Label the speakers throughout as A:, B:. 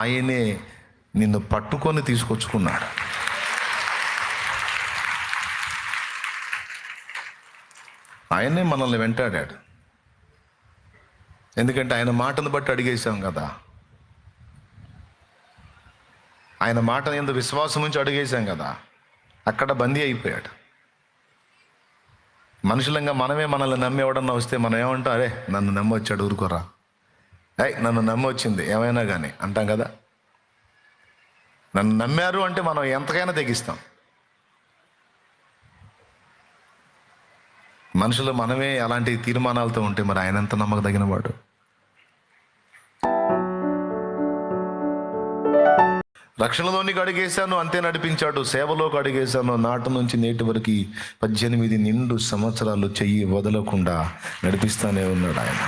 A: ఆయనే నిన్ను పట్టుకొని తీసుకొచ్చుకున్నాడు. ఆయనే మనల్ని వెంటాడాడు. ఎందుకంటే ఆయన మాటను బట్టి అడిగేశాం కదా. ఆయన మాట యందు విశ్వాసం నుంచి అడిగేశాం కదా. అక్కడ బందీ అయిపోయాడు. మనుషులంగా మనమే మనల్ని నమ్మి ఎవడన్నా వస్తే మనం ఏమంటాం, అరే నన్ను నమ్మొచ్చాడు ఊరుకోరా, నన్ను నమ్మొచ్చింది ఏమైనా కానీ అంటాం కదా. నన్ను నమ్మారు అంటే మనం ఎంతకైనా తెగిస్తాం. మనుషులు మనమే అలాంటి తీర్మానాలతో ఉంటే మరి ఆయన ఎంత నమ్మకదగిన వాడు. రక్షణలోనికి అడిగేశాను, అంతే నడిపించాడు. సేవలోకి అడిగేశాను, నాటి నుంచి నేటి వరకు 18 నిండు సంవత్సరాలు చెయ్యి వదలకుండా నడిపిస్తానే ఉన్నాడు ఆయన.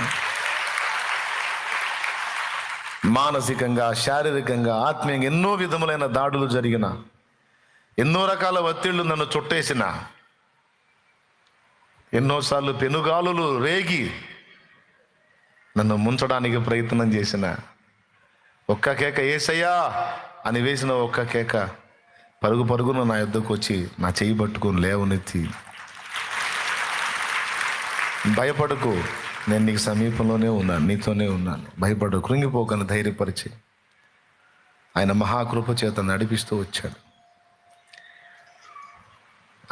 A: మానసికంగా, శారీరకంగా, ఆత్మీయంగా ఎన్నో విధములైన దాడులు జరిగిన, ఎన్నో రకాల ఒత్తిళ్లు నన్ను చుట్టేసిన, ఎన్నోసార్లు పెనుగాలులు రేగి నన్ను ముంచడానికి ప్రయత్నం చేసిన, ఒక్క కేక యేసయ్యా అని వేసిన ఒక్క కేక పరుగు పరుగున నా యొద్దకు వచ్చి నా చెయ్యి పట్టుకొని లేవనెత్తి, భయపడకు, నేను నీకు సమీపంలోనే ఉన్నాను, నీతోనే ఉన్నాను, భయపడు, కృంగిపోకని ధైర్యపరిచి ఆయన మహాకృప చేత నడిపిస్తూ వచ్చాడు.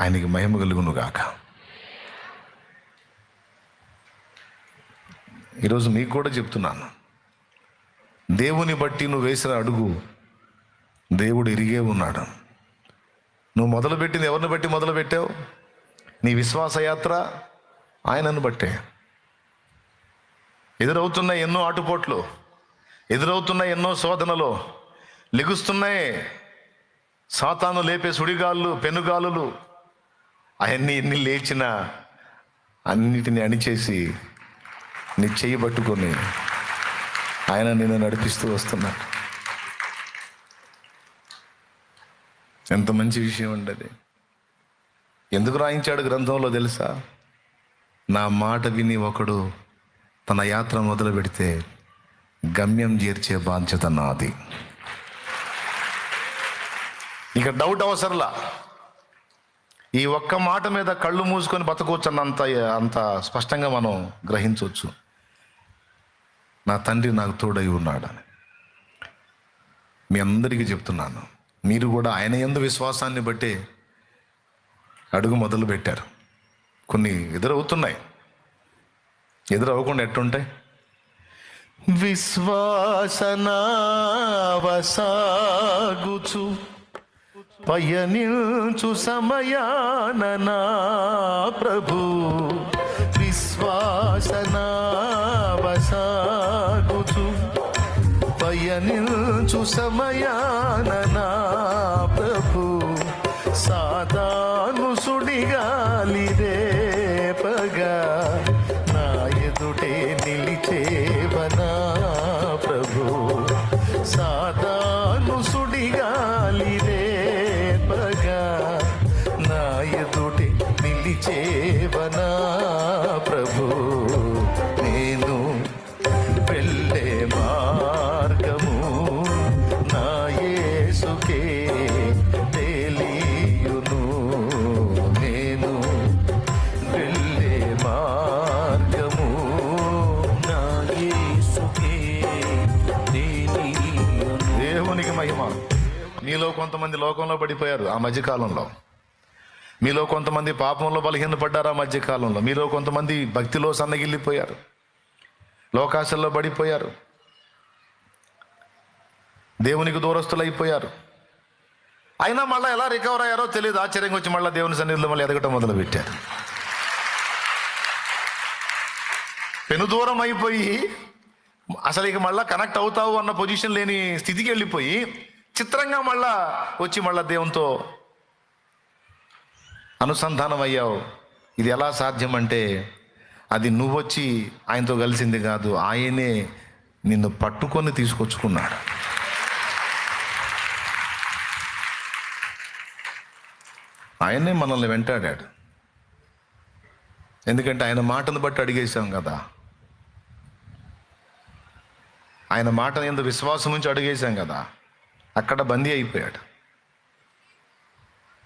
A: ఆయనకి మహిమ కలుగును గాక. ఈరోజు మీకు కూడా చెప్తున్నాను, దేవుని బట్టి నువ్వు వేసిన అడుగు దేవుడు ఎరిగే ఉన్నాడు. నువ్వు మొదలుపెట్టింది ఎవరిని బట్టి మొదలుపెట్టావు? నీ విశ్వాస యాత్ర ఆయనను బట్టే. ఎదురవుతున్న ఎన్నో ఆటుపోట్లు, ఎదురవుతున్న ఎన్నో శోధనలు, లెగుస్తున్నాయి సాతాను లేపే సుడిగాళ్ళు, పెనుగాలులు, అవన్నీ ఎన్ని లేచినా అన్నిటిని అణిచేసి నీ చెయ్యి పట్టుకొని ఆయన నిన్ను నడిపిస్తూ వస్తున్నాడు. ఎంత మంచి విషయం అండి అది. ఎందుకు రాయించాడు గ్రంథంలో తెలుసా? నా మాట విని ఒకడు తన యాత్ర మొదలు పెడితే గమ్యం చేర్చే బాధ్యత నాది. ఇక డౌట్ అవసరంలా. ఈ ఒక్క మాట మీద కళ్ళు మూసుకొని బతకొచ్చు అంత స్పష్టంగా మనం గ్రహించవచ్చు. నా తండ్రి నాకు తోడై ఉన్నాడని. మీ అందరికీ చెప్తున్నాను, మీరు కూడా ఆయన యందు విశ్వాసాన్ని బట్టి అడుగు మొదలు పెట్టారు. కొన్ని ఎదురవుతున్నాయి, ఎదురవ్వకుండా ఎట్టుంటాయి? విశ్వాసనావసాగుచు పయనించు సమయాన నా ప్రభు, విశ్వాసనావసాగుచు పయనించు సమయాన నా ప్రభు, సాతాను సుడిగాలి రేపగా నా ఎదుటే నిలిచేవనా ప్రభు, సాతాను సుడిగాలి రేపగా నా ఎదుటే నిలిచేవనా ప్రభు, నేను వెళ్ళే మార్గము నా యేసుకే తెలియును, నేను వెళ్ళే మార్గము నా యేసుకే తెలియును. దేవునికి మహిమ. మీలో కొంతమంది లోకంలో పడిపోయారు ఆ మధ్యకాలంలో. మీలో కొంతమంది పాపంలో బలహీనపడ్డారు ఆ మధ్యకాలంలో. మీలో కొంతమంది భక్తిలో సన్నగిల్లిపోయారు, లోకాశల్లో పడిపోయారు, దేవునికి దూరస్తులు అయిపోయారు. అయినా మళ్ళీ ఎలా రికవర్ అయ్యారో తెలియదు. ఆశ్చర్యంగా వచ్చి మళ్ళీ దేవుని సన్నిధిలో మళ్ళీ ఎదగటం మొదలుపెట్టారు. పెను దూరం అయిపోయి అసలు ఇక మళ్ళీ కనెక్ట్ అవుతావు అన్న పొజిషన్ లేని స్థితికి వెళ్ళిపోయి చిత్రంగా మళ్ళా వచ్చి మళ్ళీ దేవునితో అనుసంధానం అయ్యావు. ఇది ఎలా సాధ్యం అంటే అది నువ్వు వచ్చి ఆయనతో కలిసింది కాదు, ఆయనే నిన్ను పట్టుకొని తీసుకొచ్చుకున్నాడు. ఆయనే మనల్ని వెంటాడాడు. ఎందుకంటే ఆయన మాటను బట్టి అడిగేశాం కదా. ఆయన మాట యందు విశ్వాసం నుంచి అడుగేశాం కదా, అక్కడ బందీ అయిపోయాడు.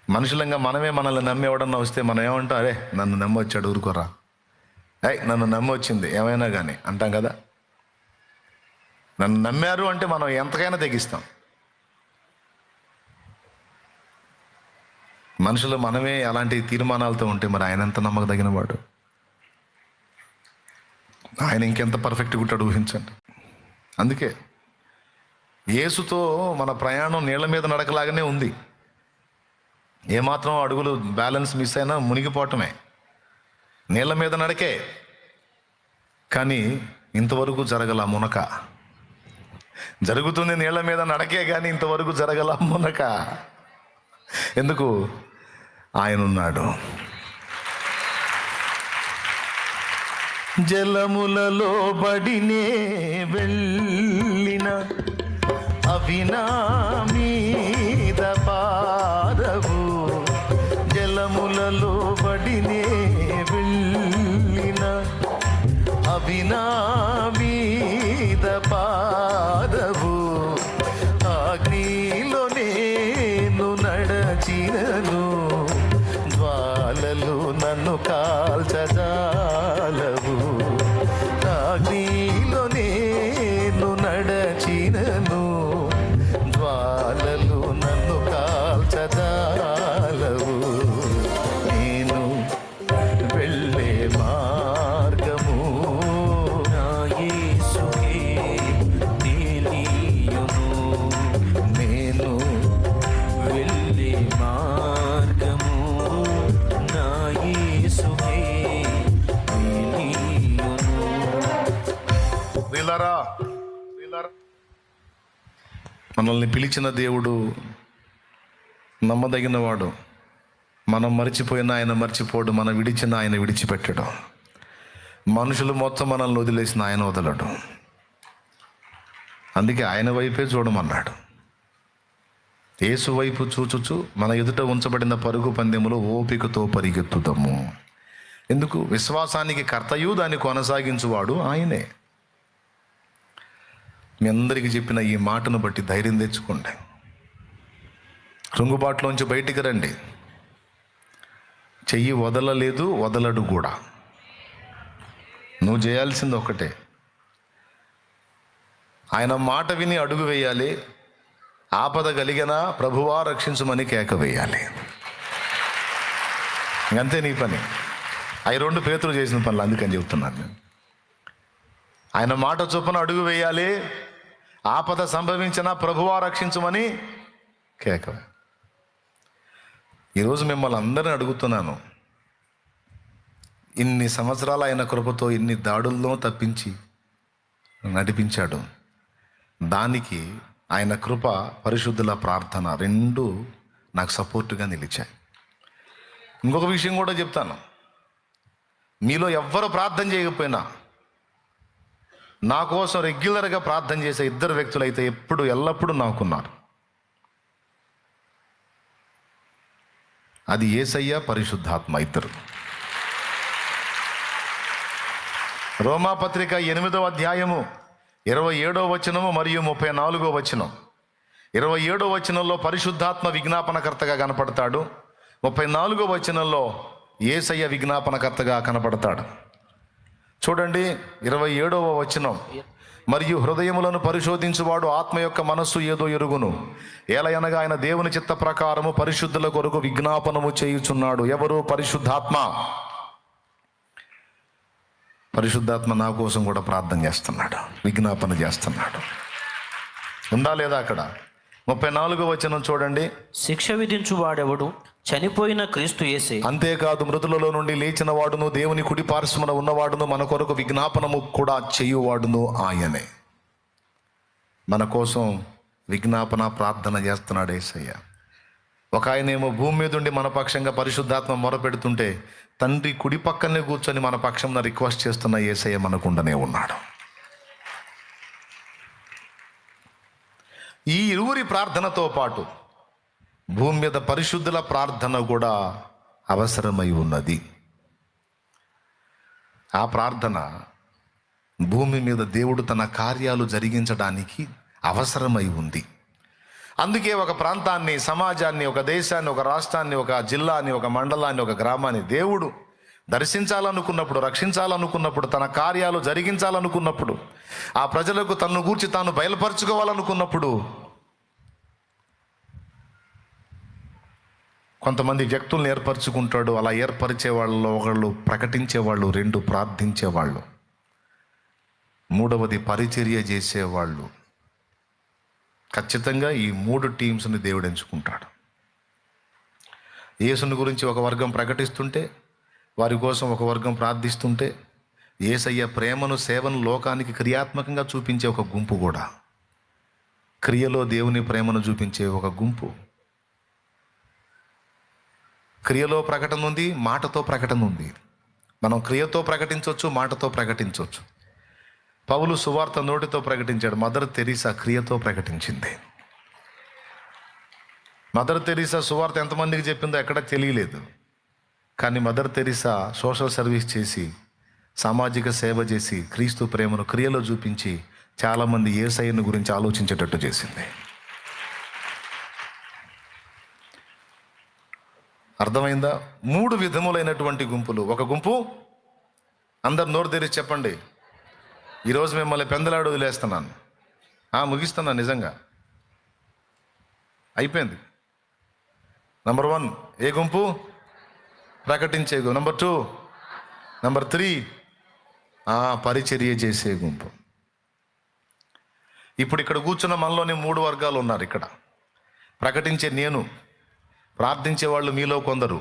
A: మనుషులంగా మనమే మనల్ని నమ్మి ఎవడన్నా వస్తే మనం ఏమంటాం, అరే నన్ను నమ్మి వచ్చాడు ఊరుకోరా, నన్ను నమ్మి వచ్చింది ఏమైనా కానీ అంటాం కదా. నన్ను నమ్మారు అంటే మనం ఎంతకైనా తెగిస్తాం. మనుషులు మనమే అలాంటి తీర్మానాలతో ఉంటే మరి ఆయన ఎంత నమ్మకదగిన వాడు, ఆయన ఇంకెంత పర్ఫెక్ట్గా ఉంటాడు ఊహించండి. అందుకే యేసుతో మన ప్రయాణం నీళ్ళ మీద నడకలాగానే ఉంది. ఏమాత్రం అడుగులు బ్యాలెన్స్ మిస్ అయినా మునిగిపోవటమే, నీళ్ళ మీద నడకే. కానీ ఇంతవరకు జరగల మునక, జరుగుతుంది నీళ్ళ మీద నడకే కానీ ఇంతవరకు జరగల మునక. ఎందుకు? ఆయన ఉన్నాడు. జలములలో బడినే వెళ్ళిన అవి నా మీద పారవు, జలములలో బడినే వెళ్ళిన అవి నా మీద పారవు, అగ్నిలో నేను నడచినను జ్వాలలు నన్ను కాల్చజాలవు, అగ్నిలో నేను నడచినను జ్వాలలు నన్ను కాల్చజాలవు, నేను వెళ్ళే మార్గము నా యేసుకే తెలియును, నేను వెళ్ళే మార్గము నా యేసుకే తెలియును. మనల్ని పిలిచిన దేవుడు నమ్మదగినవాడు. మనం మర్చిపోయిన ఆయన మర్చిపోడు, మనం విడిచిన ఆయన విడిచిపెట్టడు. మనుషులు మొత్తం మనల్ని వదిలేసిన ఆయన వదలడు. అందుకే ఆయన వైపే చూడమన్నాడు. యేసు వైపు చూచుచు మన ఎదుట ఉంచబడిన పరుగు పందెములో ఓపికతో పరిగెత్తుదాము. ఎందుకు? విశ్వాసానికి కర్తయు దాన్ని కొనసాగించువాడు ఆయనే. మీ అందరికీ చెప్పిన ఈ మాటను బట్టి ధైర్యం తెచ్చుకోండి. రుంగుబాటులోంచి బయటికి రండి. చెయ్యి వదలలేదు, వదలడు కూడా. నువ్వు చేయాల్సింది ఒకటే, ఆయన మాట విని అడుగు వేయాలి. ఆపద కలిగినా ప్రభువా రక్షించుమని కేక వేయాలి. ఇంకంతే నీ పని. అవి 2 పేతురు చేసిన పనులు, అందుకని చెప్తున్నాను నేను. ఆయన మాట చొప్పున అడుగు వేయాలి. ఆపద సంభవించినా ప్రభువా రక్షించమని కేక. ఈరోజు మిమ్మల్ని అందరిని అడుగుతున్నాను, ఇన్ని సంవత్సరాలు ఆయన కృపతో ఇన్ని దాడుల్లో తప్పించి నడిపించాడు. దానికి ఆయన కృప, పరిశుద్ధుల ప్రార్థన 2 నాకు సపోర్టుగా నిలిచాయి. ఇంకొక విషయం కూడా చెప్తాను. మీలో ఎవ్వరు ప్రార్థన చేయకపోయినా నా కోసం రెగ్యులర్గా ప్రార్థన చేసే 2 వ్యక్తులు అయితే ఎల్లప్పుడూ నాకున్నారు. అది యేసయ్య, పరిశుద్ధాత్మ, 2. రోమాపత్రిక 8వ అధ్యాయము 27వ వచనము మరియు 34వ వచనం. 27వ వచనంలో పరిశుద్ధాత్మ విజ్ఞాపనకర్తగా కనపడతాడు. 34వ వచనంలో యేసయ్య విజ్ఞాపనకర్తగా కనపడతాడు. చూడండి 27వ వచనం. మరియు హృదయములను పరిశోధించువాడు ఆత్మ యొక్క మనస్సు ఏదో ఎరుగును, ఏలయనగా ఆయన దేవుని చిత్త ప్రకారము పరిశుద్ధుల కొరకు విజ్ఞాపనము చేయుచున్నాడు. ఎవరు? పరిశుద్ధాత్మ. పరిశుద్ధాత్మ నా కోసం కూడా ప్రార్థన చేస్తున్నాడు, విజ్ఞాపన చేస్తున్నాడు. ఉందా లేదా అక్కడ? 34వ వచనం చూడండి.
B: శిక్ష విధించువాడెవడు? చనిపోయిన క్రీస్తు యేసే.
A: అంతేకాదు మృతులలో నుండి లేచిన వాడును, దేవుని కుడి పార్శ్వమున ఉన్నవాడును, మన కొరకు విజ్ఞాపనము కూడా చేయువాడును ఆయనే. మన కోసం విజ్ఞాపన ప్రార్థన చేస్తున్నాడు యేసయ్య. ఒక ఆయనేమో భూమి మీద ఉండి మన పక్షంగా పరిశుద్ధాత్మ మొరపెడుతుంటే, తండ్రి కుడి పక్కనే కూర్చొని మన పక్షంలో రిక్వెస్ట్ చేస్తున్న యేసయ్య మనకుండనే ఉన్నాడు. ఈ ఇరువురి ప్రార్థనతో పాటు భూమి మీద పరిశుద్ధుల ప్రార్థన కూడా అవసరమై ఉన్నది. ఆ ప్రార్థన భూమి మీద దేవుడు తన కార్యాలు జరిగించడానికి అవసరమై ఉంది. అందుకే ఒక ప్రాంతాన్ని, సమాజాన్ని, ఒక దేశాన్ని, ఒక రాష్ట్రాన్ని, ఒక జిల్లాని, ఒక మండలాన్ని, ఒక గ్రామాన్ని దేవుడు దర్శించాలనుకున్నప్పుడు, రక్షించాలనుకున్నప్పుడు, తన కార్యాలు జరిగించాలనుకున్నప్పుడు, ఆ ప్రజలకు తన్ను గూర్చి తాను బయలుపరుచుకోవాలనుకున్నప్పుడు కొంతమంది వ్యక్తులను ఏర్పరచుకుంటాడు. అలా ఏర్పరిచే వాళ్ళలో ఒకళ్ళు ప్రకటించేవాళ్ళు, రెండు ప్రార్థించేవాళ్ళు, మూడవది పరిచర్య చేసేవాళ్ళు. ఖచ్చితంగా ఈ 3 టీమ్స్ని దేవుడు ఎంచుకుంటాడు. యేసుని గురించి ఒక వర్గం ప్రకటిస్తుంటే, వారి కోసం ఒక వర్గం ప్రార్థిస్తుంటే, యేసయ్య ప్రేమను, సేవను లోకానికి క్రియాత్మకంగా చూపించే ఒక గుంపు కూడా, క్రియలో దేవుని ప్రేమను చూపించే ఒక గుంపు. క్రియలో ప్రకటన ఉంది, మాటతో ప్రకటన ఉంది. మనం క్రియతో ప్రకటించవచ్చు, మాటతో ప్రకటించవచ్చు. పౌలు సువార్త నోటితో ప్రకటించాడు. మదర్ తెరీసా క్రియతో ప్రకటించింది. మదర్ తెరీసా సువార్త ఎంతమందికి చెప్పిందో ఎక్కడ తెలియలేదు. కానీ మదర్ తెరీసా సోషల్ సర్వీస్ చేసి, సామాజిక సేవ చేసి, క్రీస్తు ప్రేమను క్రియలో చూపించి చాలామంది యేసయ్యను గురించి ఆలోచించేటట్టు చేసింది. అర్థమైందా? 3 విధములైనటువంటి గుంపులు. ఒక గుంపు, అందరు నోరు తెరిచి చెప్పండి, ఈరోజు మిమ్మల్ని పెందలాడు వదిలేస్తున్నాను. ముగిస్తున్నాను, నిజంగా అయిపోయింది. నంబర్ 1 ఏ గుంపు? ప్రకటించే గుంపు. నంబర్ 2, నంబర్ 3 పరిచర్య చేసే గుంపు. ఇప్పుడు ఇక్కడ కూర్చున్న మనలోనే 3 వర్గాలు ఉన్నారు. ఇక్కడ ప్రకటించే నేను, ప్రార్థించే వాళ్ళు మీలో కొందరు,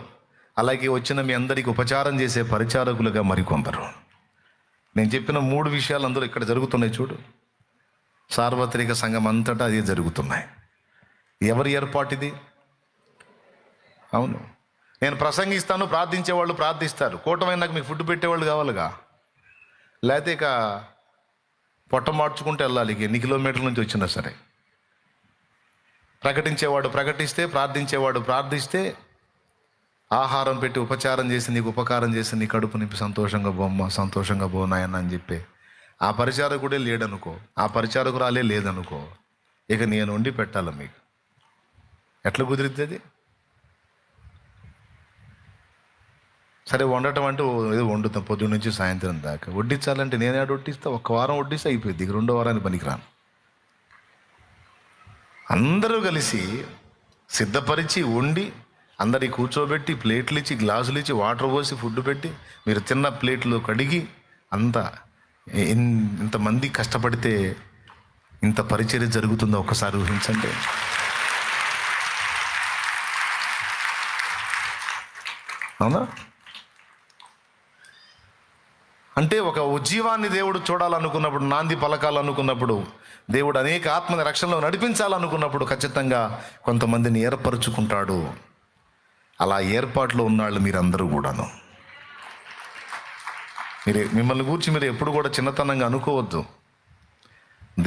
A: అలాగే వచ్చిన మీ అందరికీ ఉపచారం చేసే పరిచారకులుగా మరికొందరు. నేను చెప్పిన 3 విషయాలు అందులో ఇక్కడ జరుగుతున్నాయి. చూడు, సార్వత్రిక సంఘం అంతటా అదే జరుగుతున్నాయి. ఎవరి ఏర్పాటు ఇది? అవును, నేను ప్రసంగిస్తాను, ప్రార్థించేవాళ్ళు ప్రార్థిస్తారు. కూటమైన నాకు మీకు ఫుడ్ పెట్టేవాళ్ళు కావాలిగా, లేకపోతే ఇక పొట్ట మార్చుకుంటూ వెళ్ళాలి. ఇక ఎన్ని కిలోమీటర్ల నుంచి వచ్చినా సరే. ప్రకటించేవాడు ప్రకటిస్తే, ప్రార్థించేవాడు ప్రార్థిస్తే, ఆహారం పెట్టి ఉపచారం చేసి, నీకు ఉపకారం చేసి, నీ కడుపు నింపి సంతోషంగా బొమ్మ, సంతోషంగా బోనాయన్న అని చెప్పి ఆ పరిచారకుడే లేడనుకో, ఆ పరిచారకురాలే లేదనుకో, ఇక నేను వండి పెట్టాలి మీకు. ఎట్లా కుదిరిద్ది? సరే, వండటం అంటే ఏదో వండుతాం పొద్దున్న నుంచి సాయంత్రం దాకా. వడ్డించాలంటే నేను ఏడు వడ్డిస్తా, 1 వారం వడ్డిస్తే అయిపోయింది. ఇక 2వ వారానికి పనికిరాను. అందరూ కలిసి సిద్ధపరిచి వండి, అందరికి కూర్చోబెట్టి, ప్లేట్లు ఇచ్చి, గ్లాసులు ఇచ్చి, వాటర్ పోసి, ఫుడ్ పెట్టి, మీరు తిన్న ప్లేట్లు కడిగి, ఇంతమంది కష్టపడితే ఇంత పరిచర్య జరుగుతుందో ఒకసారి ఊహించండి. అవునా? అంటే ఒక ఉజ్జీవాన్ని దేవుడు చూడాలనుకున్నప్పుడు, నాంది పలకాలనుకున్నప్పుడు, దేవుడు అనేక ఆత్మని రక్షణలో నడిపించాలనుకున్నప్పుడు ఖచ్చితంగా కొంతమందిని ఏర్పరచుకుంటాడు. అలా ఏర్పాట్లో ఉన్నాళ్ళు మీరందరూ కూడాను. మిమ్మల్ని గురించి మీరు ఎప్పుడు కూడా చిన్నతనంగా అనుకోవద్దు.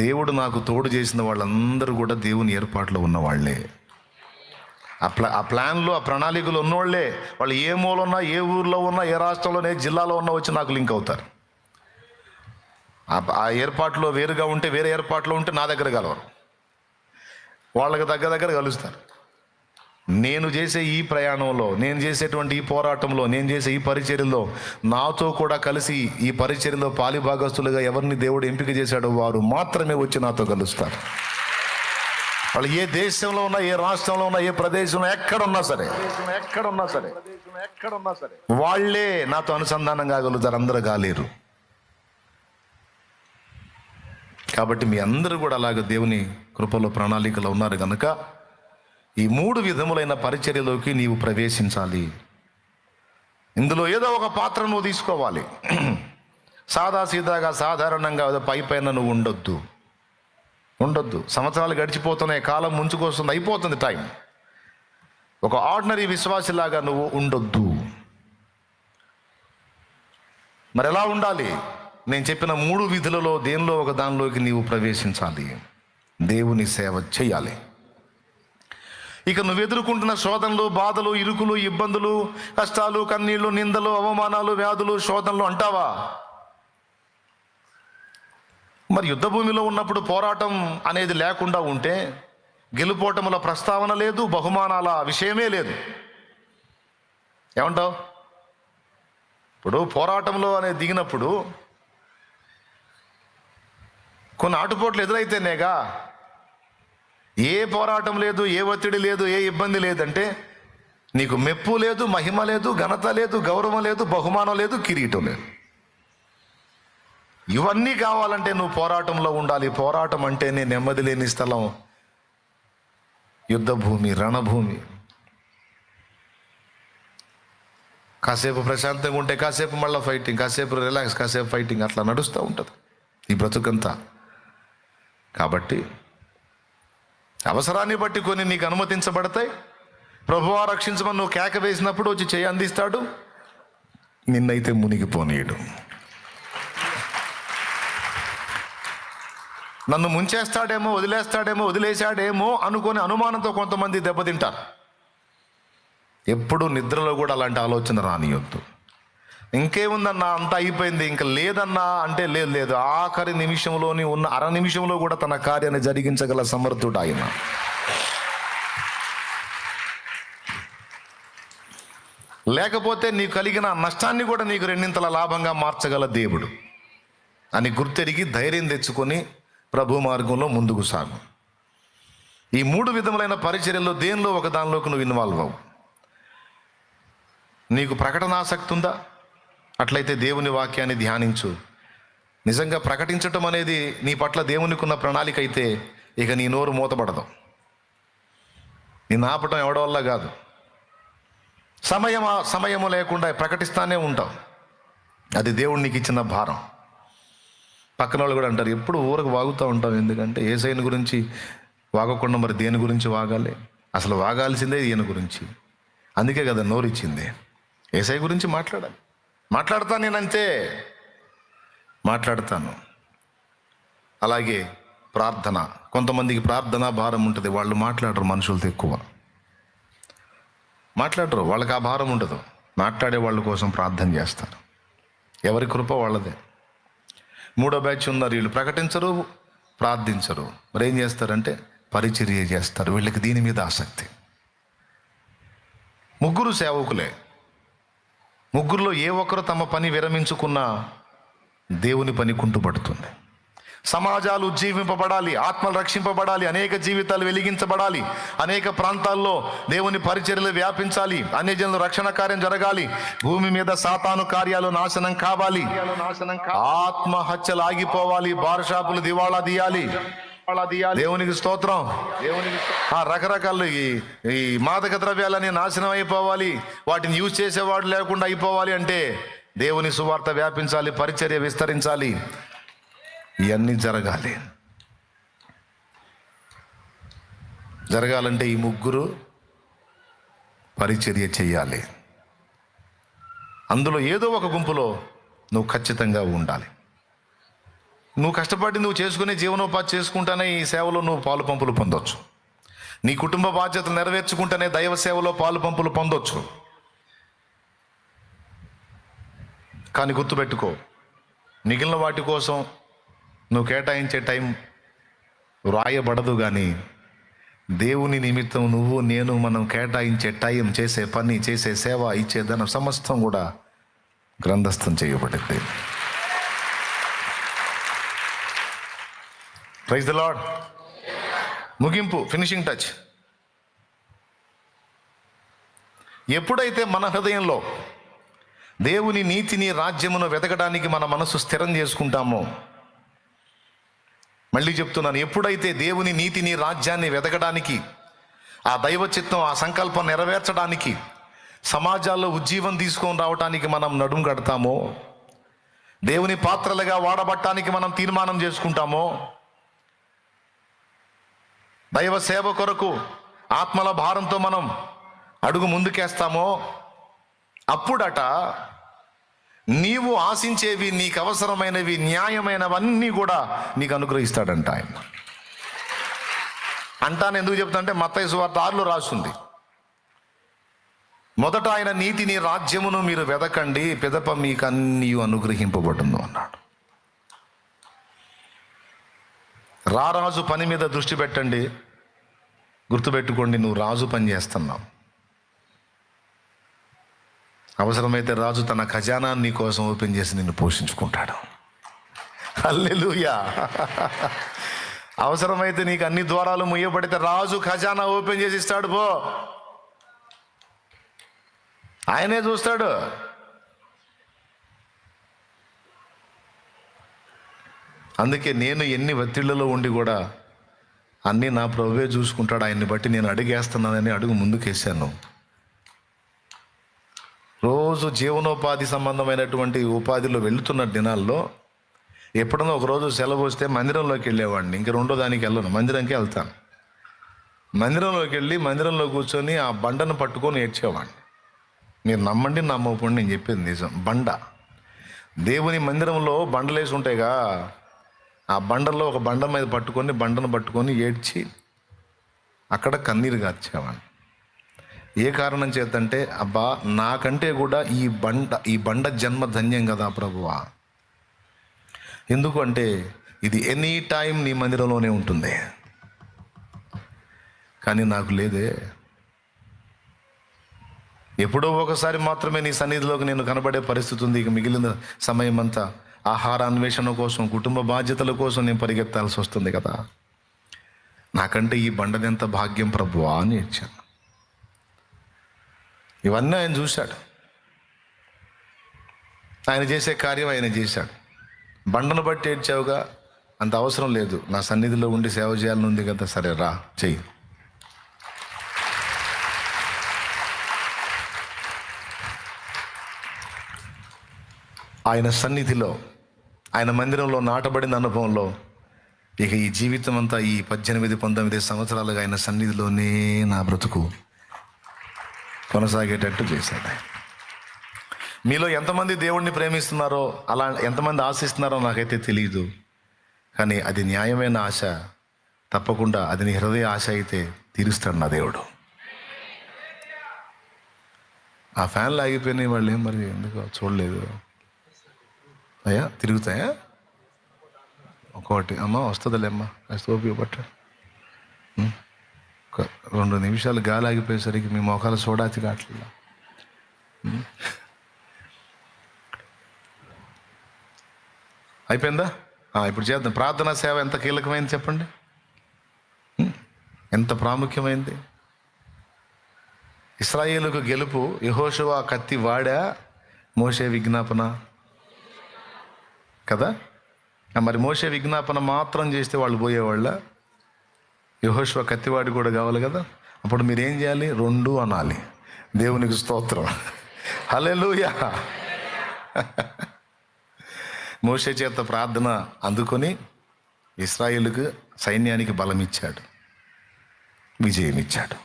A: దేవుడు నాకు తోడు చేసిన వాళ్ళందరూ కూడా దేవుని ఏర్పాట్లో ఉన్నవాళ్లే. ఆ ప్లాన్లో, ఆ ప్రణాళికలు ఉన్నవాళ్లే. వాళ్ళు ఏ మూల ఉన్నా, ఏ ఊర్లో ఉన్నా, ఏ రాష్ట్రంలో, ఏ జిల్లాలో ఉన్నా వచ్చి నాకు లింక్ అవుతారు. ఆ ఏర్పాట్లో వేరుగా ఉంటే, వేరే ఏర్పాట్లో ఉంటే నా దగ్గర కలవరు. వాళ్ళకి దగ్గర కలుస్తారు. నేను చేసే ఈ ప్రయాణంలో, నేను చేసేటువంటి ఈ పోరాటంలో, నేను చేసే ఈ పరిచర్యలో నాతో కూడా కలిసి ఈ పరిచర్యలో పాలిభాగస్తులుగా ఎవరిని దేవుడు ఎంపిక చేశాడో వారు మాత్రమే వచ్చి నాతో కలుస్తారు. వాళ్ళు ఏ దేశంలో ఉన్నా, ఏ రాష్ట్రంలో ఉన్నా, ఏ ప్రదేశంలో ఎక్కడున్నా సరే వాళ్ళే నాతో అనుసంధానం కాగలుగుతారు. అందరూ కాలేరు. కాబట్టి మీ అందరూ కూడా అలాగే దేవుని కృపలో, ప్రణాళికలో ఉన్నారు కనుక ఈ 3 విధములైన పరిచర్యలోకి నీవు ప్రవేశించాలి. ఇందులో ఏదో ఒక పాత్ర నువ్వు తీసుకోవాలి. సాదాసీదాగా, సాధారణంగా పైన నువ్వు ఉండొద్దు. సంవత్సరాలు గడిచిపోతున్నాయి, కాలం ముంచుకొస్తుంది, అయిపోతుంది టైం. ఒక ఆర్డినరీ విశ్వాసిలాగా నువ్వు ఉండొద్దు. మరి ఎలా ఉండాలి? నేను చెప్పిన 3 విధులలో దేనిలో ఒక దానిలోకి నీవు ప్రవేశించాలి. దేవుని సేవ చేయాలి. ఇక నువ్వు ఎదుర్కొంటున్న శోధనలు, బాధలు, ఇరుకులు, ఇబ్బందులు, కష్టాలు, కన్నీళ్లు, నిందలు, అవమానాలు, వ్యాధులు, శోధనలు అంటావా? మరి యుద్ధ భూమిలో ఉన్నప్పుడు పోరాటం అనేది లేకుండా ఉంటే గెలుపోటముల ప్రస్తావన లేదు, బహుమానాల విషయమే లేదు. ఏమంటావు? ఇప్పుడు పోరాటంలో అనేది దిగినప్పుడు కొన్ని ఆటుపోట్లు ఎదురైతేనేగా. ఏ పోరాటం లేదు, ఏ ఒత్తిడి లేదు, ఏ ఇబ్బంది లేదంటే నీకు మెప్పు లేదు, మహిమ లేదు, ఘనత లేదు, గౌరవం లేదు, బహుమానం లేదు, కిరీటం లేదు. ఇవన్నీ కావాలంటే నువ్వు పోరాటంలో ఉండాలి. పోరాటం అంటేనే నెమ్మది లేని స్థలం, యుద్ధ భూమి, రణభూమి. కాసేపు ప్రశాంతంగా ఉంటే కాసేపు మళ్ళీ ఫైటింగ్, కాసేపు రిలాక్స్, కాసేపు ఫైటింగ్, అట్లా నడుస్తూ ఉంటుంది ఈ బ్రతుకంతా. కాబట్టి అవసరాన్ని బట్టి కొన్ని నీకు అనుమతించబడతాయి. ప్రభువా రక్షించమని నువ్వు కేక వేసినప్పుడు వచ్చి చేయి అందిస్తాడు, నిన్నైతే మునిగిపోనీయడు. నన్ను ముంచేస్తాడేమో, వదిలేశాడేమో అనుకొని అనుమానంతో కొంతమంది దెబ్బతింటారు. ఎప్పుడు నిద్రలో కూడా అలాంటి ఆలోచన రానియొద్దు. ఇంకేముందన్నా, అంతా అయిపోయింది, ఇంకా లేదన్నా అంటే లేదు, ఆఖరి నిమిషంలోని ఉన్న అర నిమిషంలో కూడా తన కార్యాన్ని జరిగించగల సమర్థుడు ఆయన. లేకపోతే నీకు కలిగిన నష్టాన్ని కూడా నీకు రెండింతల లాభంగా మార్చగల దేవుడు అని గుర్తెరిగి ధైర్యం తెచ్చుకొని ప్రభు మార్గంలో ముందుకు సాగు. ఈ 3 విధములైన పరిచర్యల్లో దేనిలో ఒక దానిలోకి నువ్వు ఇన్వాల్వ్ అవ్వు. నీకు ప్రకటనాసక్తి ఉందా? అట్లయితే దేవుని వాక్యాన్ని ధ్యానించు. నిజంగా ప్రకటించటం అనేది నీ పట్ల దేవునికి ఉన్న ప్రణాళిక అయితే ఇక నీ నోరు మూతపడదు. నిన్ను ఆపటం ఎవడ వల్ల కాదు. సమయము లేకుండా ప్రకటిస్తానే ఉంటావు. అది దేవుడు నీకు ఇచ్చిన భారం. పక్కన వాళ్ళు కూడా అంటారు, ఎప్పుడు ఊరకు వాగుతూ ఉంటాం, ఎందుకంటే యేసయ్యని గురించి వాగకుండా మరి దేని గురించి వాగాలి? అసలు వాగాల్సిందే ఈయన గురించి. అందుకే కదా నోరిచ్చింది. యేసయ్య గురించి మాట్లాడాలి. మాట్లాడతాను నేనంతే, మాట్లాడతాను. అలాగే ప్రార్థన. కొంతమందికి ప్రార్థన భారం ఉంటుంది, వాళ్ళు మాట్లాడరు, మనుషులతో ఎక్కువ మాట్లాడరు, వాళ్ళకి ఆ భారం ఉండదు. మాట్లాడే వాళ్ళ కోసం ప్రార్థన చేస్తారు. ఎవరి కృప వాళ్ళదే. 3వ బ్యాచ్ ఉన్నారు, వీళ్ళు ప్రకటించరు, ప్రార్థించరు. మరి ఏం చేస్తారంటే పరిచర్య చేస్తారు. వీళ్ళకి దీని మీద ఆసక్తి. 3 సేవకులే. 3లో ఏ ఒక్కరు తమ పని విరమించుకున్నా దేవుని పని కుంటుపడుతుంది. సమాజాలు ఉజ్జీవింపబడాలి, ఆత్మలు రక్షింపబడాలి, అనేక జీవితాలు వెలిగించబడాలి, అనేక ప్రాంతాల్లో దేవుని పరిచర్యలు వ్యాపించాలి, అన్యజనుల రక్షణ కార్యం జరగాలి, భూమి మీద సాతాను కార్యాలు నాశనం కావాలి, ఆత్మహత్యలు ఆగిపోవాలి, బార్ షాపులు దివాళా తీయాలి. దేవునికి స్తోత్రం. రకరకాలు ఈ మాదక ద్రవ్యాలని నాశనం అయిపోవాలి, వాటిని యూజ్ చేసేవాడు లేకుండా అయిపోవాలి. అంటే దేవుని సువార్త వ్యాపించాలి, పరిచర్య విస్తరించాలి. ఇవన్నీ జరగాలంటే ఈ 3 పరిచర్య చెయ్యాలి. అందులో ఏదో ఒక గుంపులో నువ్వు ఖచ్చితంగా ఉండాలి. నువ్వు కష్టపడి నువ్వు చేసుకునే జీవనోపాధి చేసుకుంటానే ఈ సేవలో నువ్వు పాలు పంపులు పొందొచ్చు. నీ కుటుంబ బాధ్యతలు నెరవేర్చుకుంటేనే దైవ సేవలో పాలు పంపులు పొందొచ్చు. కానీ గుర్తుపెట్టుకో, మిగిలిన వాటి కోసం నువ్వు కేటాయించే టైం రాయబడదు. కానీ దేవుని నిమిత్తం నువ్వు నేను మనం కేటాయించే టైం, చేసే పని, చేసే సేవ, ఇచ్చే ధనం సమస్తం కూడా గ్రంథస్థం చేయబడింది. Praise the Lord. ముగింపు, ఫినిషింగ్ టచ్. ఎప్పుడైతే మన హృదయంలో దేవుని నీతిని, రాజ్యమును వెతకడానికి మన మనసు స్థిరం చేసుకుంటామో, మళ్ళీ చెప్తున్నాను, ఎప్పుడైతే దేవుని నీతిని, రాజ్యాన్ని వెతకడానికి, ఆ దైవ చిత్తం, ఆ సంకల్పం నెరవేర్చడానికి, సమాజాల్లో ఉజ్జీవం తీసుకొని రావడానికి మనం నడుం కడతామో, దేవుని పాత్రలుగా వాడబట్టానికి మనం తీర్మానం చేసుకుంటామో, దైవ సేవ కొరకు ఆత్మల భారంతో మనం అడుగు ముందుకేస్తామో, అప్పుడట నీవు ఆశించేవి, నీకు అవసరమైనవి, న్యాయమైనవన్నీ కూడా నీకు అనుగ్రహిస్తాడంట ఆయన. అంటాను ఎందుకు చెప్తా అంటే మత్తయి సువార్త 6లో రాస్తుంది, మొదట ఆయన నీతిని, రాజ్యమును మీరు వెదకండి, పిదప మీకు అన్నీ అనుగ్రహింపబడును అన్నాడు. రారాజు పని మీద దృష్టి పెట్టండి. గుర్తుపెట్టుకోండి, నువ్వు రాజు పని చేస్తున్నావు. అవసరమైతే రాజు తన ఖజానా నీ కోసం ఓపెన్ చేసి నిన్ను పోషించుకుంటాడు. హల్లెలూయా. అవసరమైతే నీకు అన్ని ద్వారాలు ముయ్యబడితే రాజు ఖజానా ఓపెన్ చేసి ఇస్తాడు. పో, ఆయనే చూస్తాడు. అందుకే నేను ఎన్ని ఒత్తిళ్లలో ఉండి కూడా అన్నీ నా ప్రభువే చూసుకుంటాడు, ఆయన్ని బట్టి నేను అడుగేస్తున్నానని అడుగు ముందుకేసాను. రోజు జీవనోపాధి సంబంధమైనటువంటి ఉపాధిలో వెళుతున్న దినాల్లో ఎప్పుడన్నా ఒకరోజు సెలవు వస్తే మందిరంలోకి వెళ్ళేవాడిని. ఇంక రెండో దానికి వెళ్ళను, మందిరంకే వెళ్తాను. మందిరంలోకి వెళ్ళి మందిరంలో కూర్చొని ఆ బండను పట్టుకొని ఏడ్చేవాడిని. మీరు నమ్మండి నమ్మకండి, నేను చెప్పేది నిజం. బండ, దేవుని మందిరంలో బండలేసి ఉంటాయిగా, ఆ బండల్లో ఒక బండ మీద బండను పట్టుకొని ఏడ్చి అక్కడ కన్నీరు గార్చేవాడిని. ఏ కారణం చేతంటే, అబ్బా నాకంటే కూడా ఈ బండ జన్మ ధన్యం కదా ప్రభువా. ఎందుకు అంటే ఇది ఎనీ టైం నీ మందిరంలోనే ఉంటుంది, కానీ నాకు లేదే. ఎప్పుడో ఒకసారి మాత్రమే నీ సన్నిధిలోకి నేను కనబడే పరిస్థితి ఉంది. ఇక మిగిలిన సమయం అంతా ఆహార అన్వేషణ కోసం, కుటుంబ బాధ్యతల కోసం నేను పరిగెత్తాల్సి వస్తుంది కదా. నాకంటే ఈ బండదెంత భాగ్యం ప్రభువా అని ఇచ్చాను. ఇవన్నీ ఆయన చూశాడు. ఆయన చేసే కార్యం ఆయన చేశాడు. బండను బట్టి ఏడ్చావుగా, అంత అవసరం లేదు, నా సన్నిధిలో ఉండి సేవ చేయాలని ఉంది కదా, సరే రా చెయ్యి. ఆయన సన్నిధిలో, ఆయన మందిరంలో నాటబడిన అనుభవంలో ఇక ఈ జీవితం అంతా ఈ 18-19 సంవత్సరాలుగా ఆయన సన్నిధిలోనే నా బ్రతుకు కొనసాగేటట్టు చేశాడు. మీలో ఎంతమంది దేవుణ్ణి ప్రేమిస్తున్నారో, అలా ఎంతమంది ఆశిస్తున్నారో నాకైతే తెలియదు, కానీ అది న్యాయమైన ఆశ. తప్పకుండా అది నీ హృదయ ఆశ అయితే తీరుస్తాడు నా దేవుడు. ఆ ఫ్యాన్లు ఆగిపోయినాయి, వాళ్ళు ఏం మరి ఎందుకో చూడలేదు. అయ్యా తిరుగుతాయా? ఒక్కొక్కటి అమ్మ వస్తుందిలేమ్మా, కాస్త ఓపిక పట్టు. 2 నిమిషాలు గాలి ఆగిపోయేసరికి మీ మొఖాలు చూడాచి కావట్లేదు. అయిపోయిందా? ఇప్పుడు చేద్దాం. ప్రార్థనా సేవ ఎంత కీలకమైంది చెప్పండి, ఎంత ప్రాముఖ్యమైంది. ఇశ్రాయేలుకు గెలుపు యెహోషువ కత్తి వాడా, మోషే విజ్ఞాపన కదా. మరి మోషే విజ్ఞాపన మాత్రం చేస్తే వాళ్ళు పోయేవాళ్ళ? యెహోషువ కత్తివాడి కూడా కావాలి కదా. అప్పుడు మీరేం చేయాలి? 2 అనాలి. దేవునికి స్తోత్రం, హల్లెలూయా. మోషే చేత ప్రార్థన అందుకొని ఇశ్రాయేలుకు సైన్యానికి బలం ఇచ్చాడు, విజయం ఇచ్చాడు.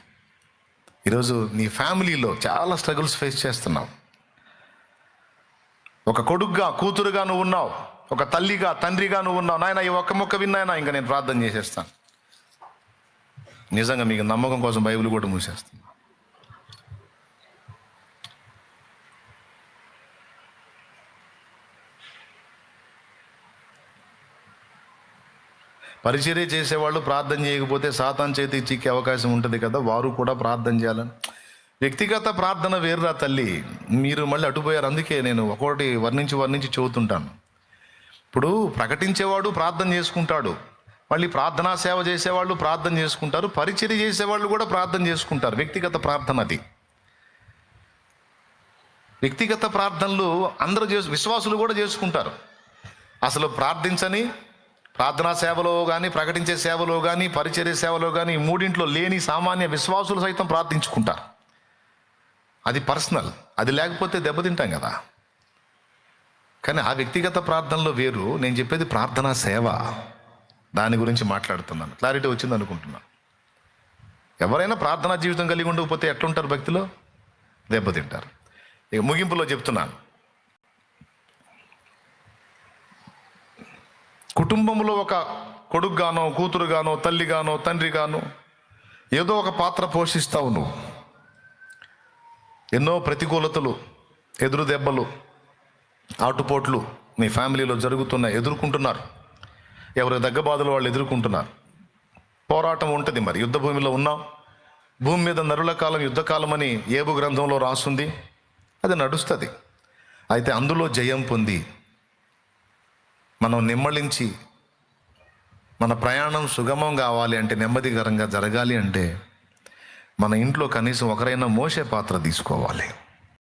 A: ఈరోజు నీ ఫ్యామిలీలో చాలా స్ట్రగుల్స్ ఫేస్ చేస్తున్నావు. ఒక కొడుకుగా, కూతురుగా నువ్వు ఉన్నావు, ఒక తల్లిగా, తండ్రిగా నువ్వు ఉన్నావు. నాయన ఈ ఒక్క మొక్క విన్నాయన, ఇంకా నేను ప్రార్థన చేసేస్తాను. నిజంగా మీకు నమ్మకం కోసం బైబిల్ కూడా మూసేస్తాను. పరిచర్య చేసేవాళ్ళు ప్రార్థన చేయకపోతే సాతాను చేతికి చిక్కే అవకాశం ఉంటుంది కదా, వారు కూడా ప్రార్థన చేయాలని. వ్యక్తిగత ప్రార్థన వేరురా తల్లి, మీరు మళ్ళీ అటుపోయారు. అందుకే నేను ఒక్కొక్కటి వర్ణించి చెబుతుంటాను. ఇప్పుడు ప్రకటించేవాడు ప్రార్థన చేసుకుంటాడు, మళ్ళీ ప్రార్థనా సేవ చేసేవాళ్ళు ప్రార్థన చేసుకుంటారు, పరిచర్య చేసేవాళ్ళు కూడా ప్రార్థన చేసుకుంటారు. వ్యక్తిగత ప్రార్థన అది. వ్యక్తిగత ప్రార్థనలు అందరూ విశ్వాసులు కూడా చేసుకుంటారు. అసలు ప్రార్థించని ప్రార్థనా సేవలో కానీ, ప్రకటించే సేవలో కానీ, పరిచర్య సేవలో కానీ, ఈ మూడింట్లో లేని సామాన్య విశ్వాసులు సైతం ప్రార్థించుకుంటారు. అది పర్సనల్, అది లేకపోతే దెబ్బతింటాం కదా. కానీ ఆ వ్యక్తిగత ప్రార్థనలో వేరు. నేను చెప్పేది ప్రార్థనా సేవ, దాని గురించి మాట్లాడుతున్నాను. క్లారిటీ వచ్చింది అనుకుంటున్నాను. ఎవరైనా ప్రార్థనా జీవితం కలిగి ఉండకపోతే ఎట్లుంటారు? భక్తిలో దెబ్బతింటారు. ఇక ముగింపులో చెప్తున్నాను, కుటుంబంలో ఒక కొడుకుగానో, కూతురుగానో, తల్లిగానో, తండ్రిగానో ఏదో ఒక పాత్ర పోషిస్తావు నువ్వు. ఎన్నో ప్రతికూలతలు, ఎదురు దెబ్బలు, ఆటుపోట్లు మీ ఫ్యామిలీలో ఎదుర్కొంటున్నారు. ఎవరి దగ్గబాధలు వాళ్ళు ఎదుర్కొంటున్నారు. పోరాటం ఉంటుంది. మరి యుద్ధ భూమిలో ఉన్నాం. భూమి మీద నరుల కాలం యుద్ధకాలం అని ఏబు గ్రంథంలో రాస్తుంది. అది నడుస్తుంది. అయితే అందులో జయం పొంది మనం నిమ్మళించి మన ప్రయాణం సుగమం కావాలి అంటే, నెమ్మదికరంగా జరగాలి అంటే, మన ఇంట్లో కనీసం ఒకరైనా మోసే పాత్ర తీసుకోవాలి.